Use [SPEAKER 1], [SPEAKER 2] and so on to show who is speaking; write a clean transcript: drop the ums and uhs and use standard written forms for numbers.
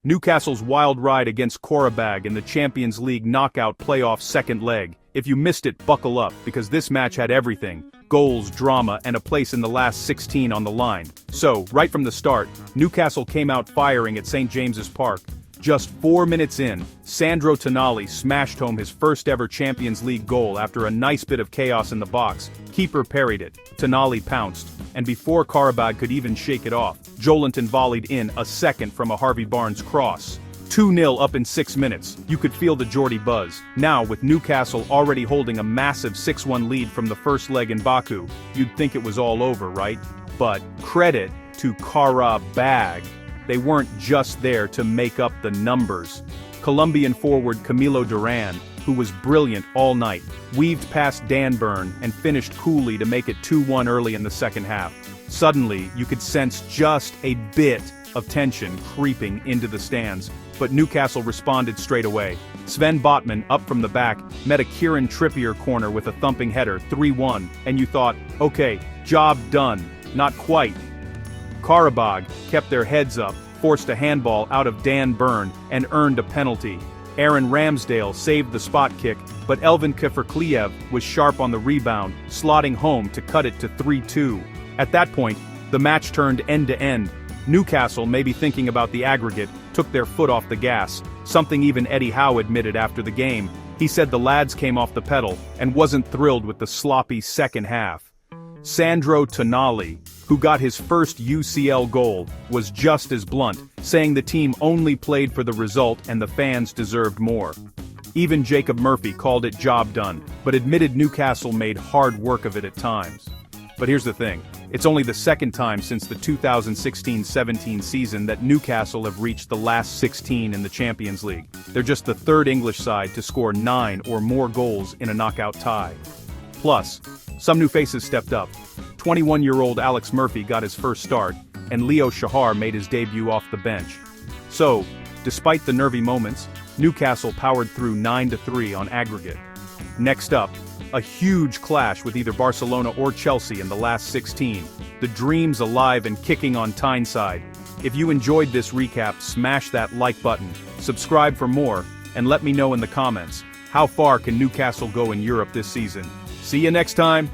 [SPEAKER 1] Newcastle's wild ride against Qarabag in the Champions League knockout playoff second leg. If you missed it, buckle up, because this match had everything: goals, drama, and a place in the last 16 on the line. So, right from the start, Newcastle came out firing at St. James's Park. Just 4 minutes in, Sandro Tonali smashed home his first ever Champions League goal after a nice bit of chaos in the box. Keeper parried it, Tonali pounced, and before Qarabag could even shake it off, Joelinton volleyed in a second from a Harvey Barnes cross. 2-0 up in 6 minutes. You could feel the Geordie buzz. Now, with Newcastle already holding a massive 6-1 lead from the first leg in Baku, you'd think it was all over, right? But credit to Qarabag. They weren't just there to make up the numbers. Colombian forward Camilo Duran, who was brilliant all night, weaved past Dan Burn and finished coolly to make it 2-1 early in the second half. Suddenly, you could sense just a bit of tension creeping into the stands, but Newcastle responded straight away. Sven Botman, up from the back, met a Kieran Trippier corner with a thumping header, 3-1, and you thought, okay, job done. Not quite. Qarabag kept their heads up, forced a handball out of Dan Burn, and earned a penalty. Aaron Ramsdale saved the spot kick, but Elvin Kefirkliev was sharp on the rebound, slotting home to cut it to 3-2. At that point, the match turned end-to-end. Newcastle, maybe thinking about the aggregate, took their foot off the gas, something even Eddie Howe admitted after the game. He said the lads came off the pedal and wasn't thrilled with the sloppy second half. Sandro Tonali, who got his first UCL goal, was just as blunt, saying the team only played for the result and the fans deserved more. Even Jacob Murphy called it job done, but admitted Newcastle made hard work of it at times. But here's the thing, it's only the second time since the 2016-17 season that Newcastle have reached the last 16 in the Champions League. They're just the third English side to score 9 or more goals in a knockout tie. Plus, some new faces stepped up. 21-year-old Alex Murphy got his first start, and Leo Shahar made his debut off the bench. So, despite the nervy moments, Newcastle powered through 9-3 on aggregate. Next up, a huge clash with either Barcelona or Chelsea in the last 16. The dream's alive and kicking on Tyneside. If you enjoyed this recap, smash that like button, subscribe for more, and let me know in the comments, how far can Newcastle go in Europe this season? See you next time!